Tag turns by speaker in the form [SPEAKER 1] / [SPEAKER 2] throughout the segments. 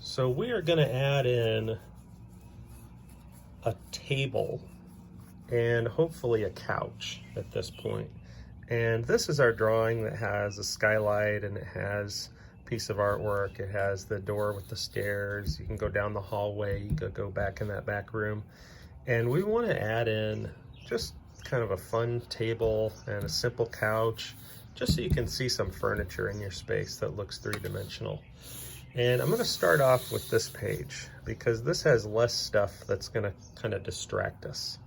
[SPEAKER 1] So we are going to add in a table and hopefully a couch at this point. And this is our drawing that has a skylight and it has a piece of artwork. It has the door with the stairs. You can go down the hallway. You could go back in that back room. And we want to add in just kind of a fun table and a simple couch, just so you can see some furniture in your space that looks three-dimensional. And I'm going to start off with this page because this has less stuff that's going to kind of distract us.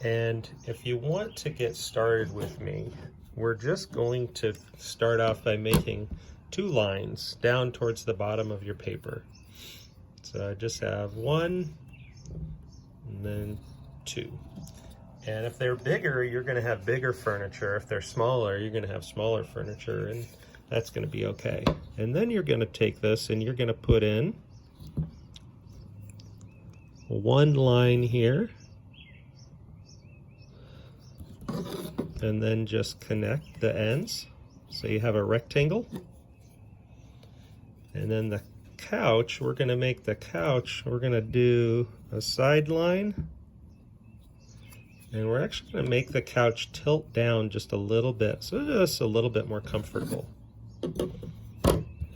[SPEAKER 1] And if you want to get started with me, we're just going to start off by making 2 lines down towards the bottom of your paper. So I just have 1 and then 2. And if they're bigger, you're going to have bigger furniture. If they're smaller, you're going to have smaller furniture, and that's going to be okay. And then you're going to take this and you're going to put in 1 line here, and then just connect the ends so you have a rectangle. And then the couch, we're going to make the couch, we're going to do a side line, and we're actually going to make the couch tilt down just a little bit, so just a little bit more comfortable.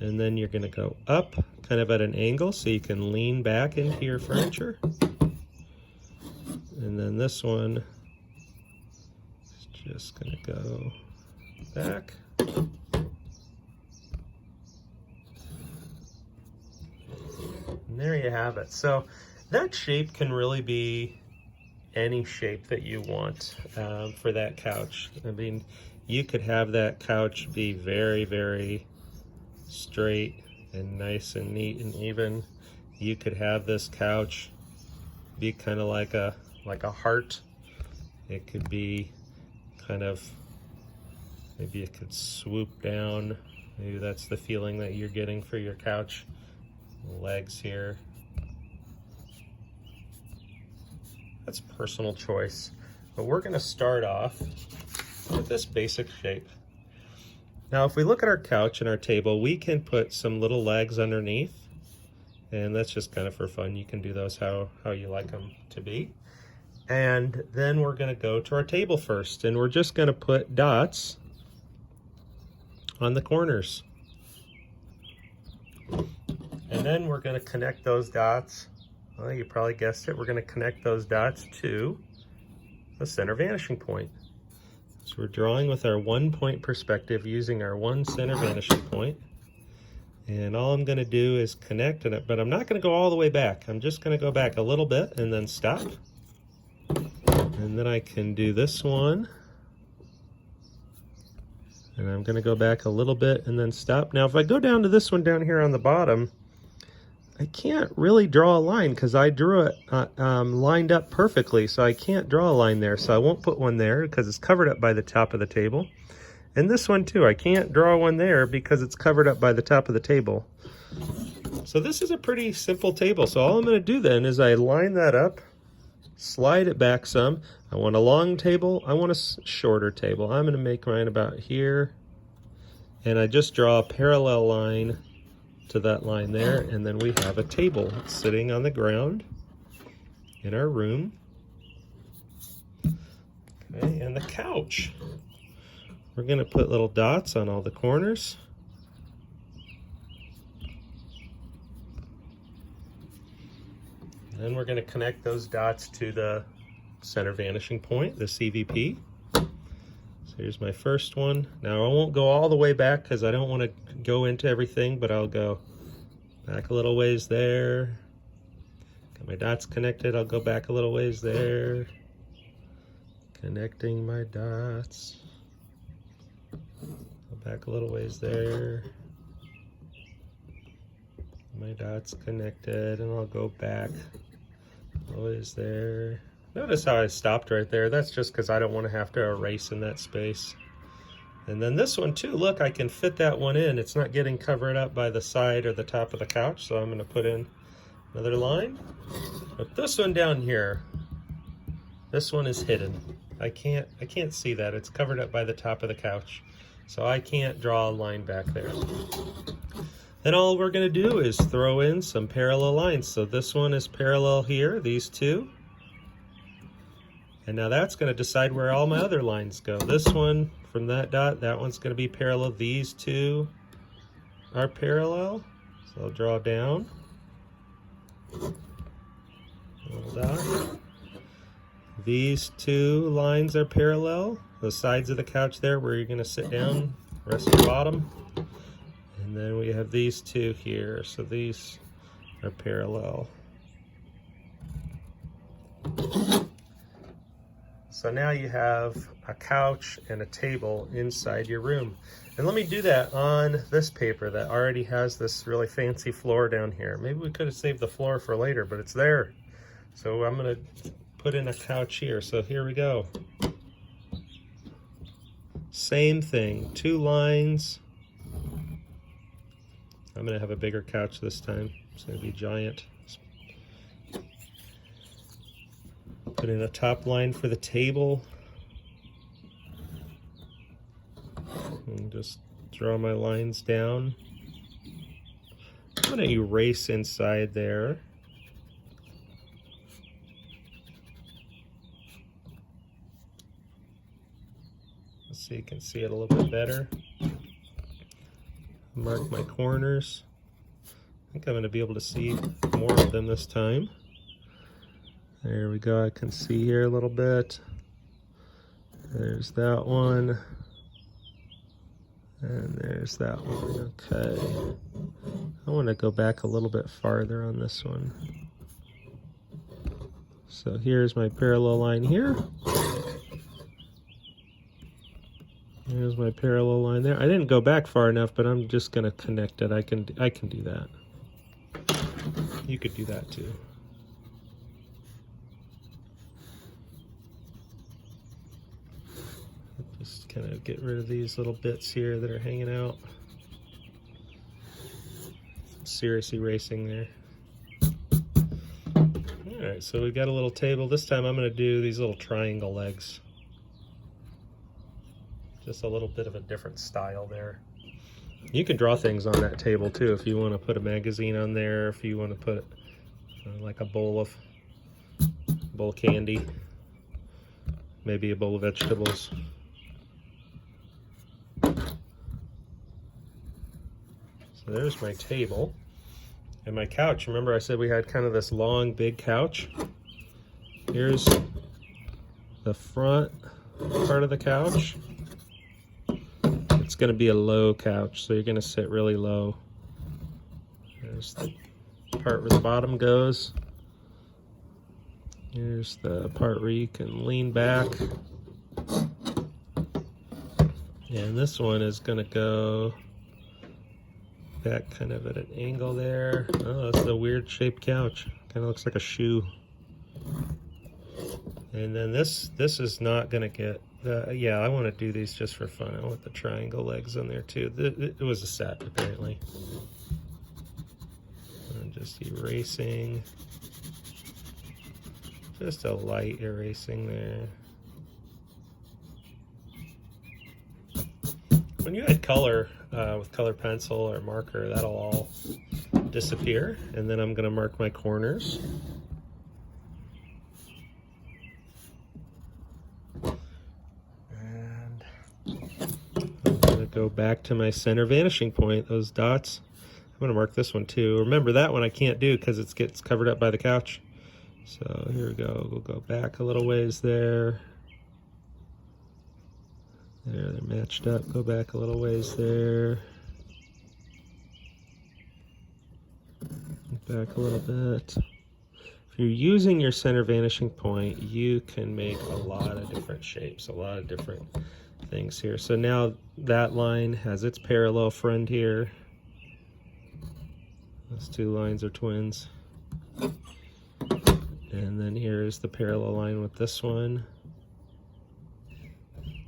[SPEAKER 1] And then you're going to go up kind of at an angle so you can lean back into your furniture. And then this one is just going to go back. And there you have it. So that shape can really be any shape that you want for that couch. I mean, you could have that couch be very, very straight and nice and neat and even. You could have this couch be kind of like a heart. It could be kind of, maybe it could swoop down. Maybe that's the feeling that you're getting for your couch. Legs here. That's personal choice, but we're going to start off with this basic shape. Now, if we look at our couch and our table, we can put some little legs underneath, and that's just kind of for fun. You can do those how you like them to be. And then we're going to go to our table first, and we're just going to put dots on the corners. And then we're going to connect those dots. Well, you probably guessed it. We're going to connect those dots to the center vanishing point. So we're drawing with our 1-point perspective using our 1 center vanishing point. And all I'm going to do is connect it, but I'm not going to go all the way back. I'm just going to go back a little bit and then stop. And then I can do this one. And I'm going to go back a little bit and then stop. Now, if I go down to this one down here on the bottom, I can't really draw a line because I drew it lined up perfectly, so I can't draw a line there. So I won't put one there because it's covered up by the top of the table. And this one too, I can't draw one there because it's covered up by the top of the table. So this is a pretty simple table. So all I'm going to do then is I line that up, slide it back some. I want a long table, I want a shorter table. I'm going to make mine about here. And I just draw a parallel line to that line there, and then we have a table sitting on the ground in our room. Okay, and the couch. We're going to put little dots on all the corners. Then we're going to connect those dots to the center vanishing point, the CVP. So here's my first one. Now I won't go all the way back because I don't want to go into everything, but I'll go back a little ways there. Got my dots connected, I'll go back a little ways there. Connecting my dots. Go back a little ways there. My dots connected, and I'll go back a little ways there. Notice how I stopped right there. That's just because I don't want to have to erase in that space. And then this one too, look, I can fit that one in. It's not getting covered up by the side or the top of the couch, so I'm going to put in another line. But this one down here, this one is hidden. I can't see that. It's covered up by the top of the couch, so I can't draw a line back there. Then all we're going to do is throw in some parallel lines. So this one is parallel here, these two. And now that's going to decide where all my other lines go. This one from that dot, that one's going to be parallel. These two are parallel. So I'll draw down. Little dot. These two lines are parallel. The sides of the couch there where you're going to sit down, rest your bottom. And then we have these two here, so these are parallel. So now you have a couch and a table inside your room. And let me do that on this paper that already has this really fancy floor down here. Maybe we could have saved the floor for later, but it's there. So I'm gonna put in a couch here. So here we go. Same thing, two lines. I'm gonna have a bigger couch this time. It's gonna be giant. Put in a top line for the table. And just draw my lines down. I'm gonna erase inside there. So you can see it a little bit better. Mark my corners. I think I'm going to be able to see more of them this time. There we go. I can see here a little bit. There's that one. And there's that one. Okay. I want to go back a little bit farther on this one. So here's my parallel line here. There's my parallel line there. I didn't go back far enough, but I'm just going to connect it. I can do that. You could do that too. Just kind of get rid of these little bits here that are hanging out. Serious erasing there. All right, so we've got a little table. This time I'm going to do these little triangle legs. Just a little bit of a different style there. You can draw things on that table too if you want to put a magazine on there, if you want to put like a bowl of candy, maybe a bowl of vegetables. So there's my table and my couch. Remember I said we had kind of this long big couch? Here's the front part of the couch. It's going to be a low couch, so you're going to sit really low. There's the part where the bottom goes. Here's the part where you can lean back. And this one is going to go back kind of at an angle there. Oh, that's a weird shaped couch. Kind of looks like a shoe. And then this is not going to get... yeah, I want to do these just for fun. I want the triangle legs on there too. It was a set, apparently. I'm just erasing. Just a light erasing there. When you add color with color pencil or marker, that'll all disappear. And then I'm going to mark my corners. Go back to my center vanishing point, those dots. I'm going to mark this one too. Remember that one I can't do because it gets covered up by the couch. So here we go. We'll go back a little ways there. There, they're matched up. Go back a little ways there. Back a little bit. If you're using your center vanishing point, you can make a lot of different shapes, a lot of different things here. So now that line has its parallel friend here. Those two lines are twins. And then here's the parallel line with this one.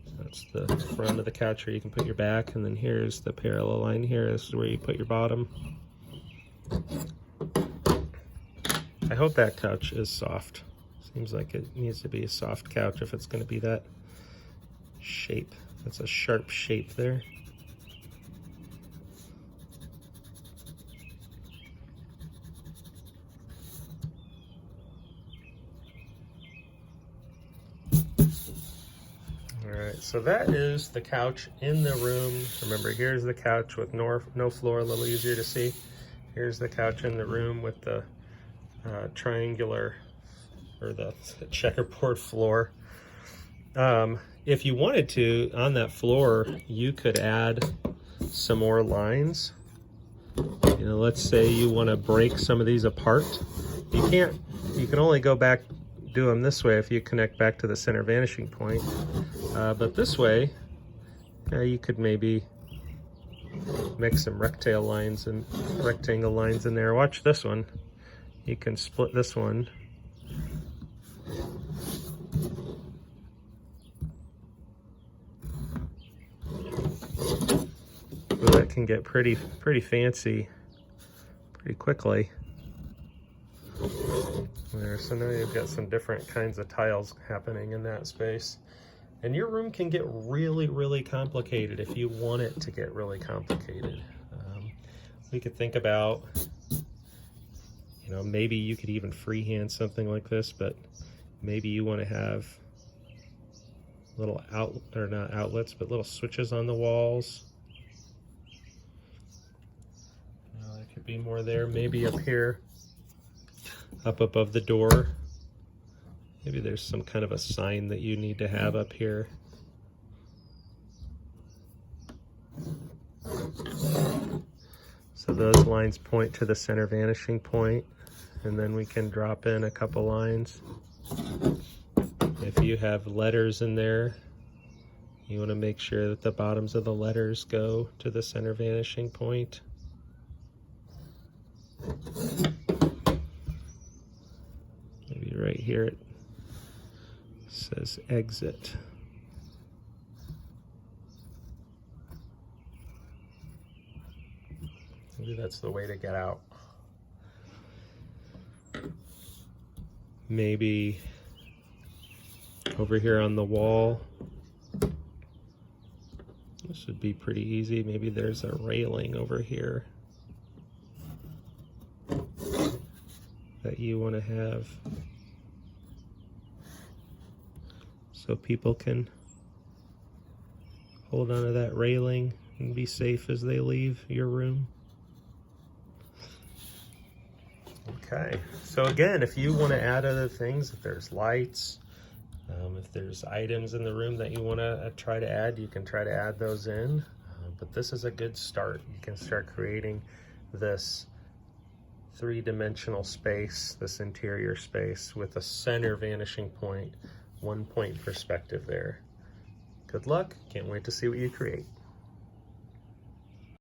[SPEAKER 1] So that's the front of the couch where you can put your back, and then here's the parallel line here. This is where you put your bottom. I hope that couch is soft. Seems like it needs to be a soft couch if it's going to be that shape. That's a sharp shape there. so that is the couch in the room. Remember, here's the couch with no floor, a little easier to see. Here's the couch in the room with the triangular, or the checkerboard floor. If you wanted to, on that floor, you could add some more lines. You know, let's say you want to break some of these apart. You can only go back, do them this way if you connect back to the center vanishing point. But this way, you could maybe make some rectangle lines in there. Watch this one. You can split this one. So that can get pretty fancy pretty quickly. There, so now you've got some different kinds of tiles happening in that space. And your room can get really complicated if you want it to get really complicated. We could think about, you know, maybe you could even freehand something like this, but maybe you want to have little not outlets, but little switches on the walls. There could be more there, maybe up here, up above the door. Maybe there's some kind of a sign that you need to have up here. So those lines point to the center vanishing point, and then we can drop in a couple lines. If you have letters in there, you want to make sure that the bottoms of the letters go to the center vanishing point. Maybe right here it says exit. Maybe that's the way to get out. Maybe over here on the wall, this would be pretty easy. Maybe there's a railing over here that you want to have so people can hold onto that railing and be safe as they leave your room. Okay, so again, if you want to add other things, if there's lights, if there's items in the room that you want to try to add, you can try to add those in. But this is a good start. You can start creating this three-dimensional space, this interior space with a center vanishing point, 1 point perspective there. Good luck. Can't wait to see what you create.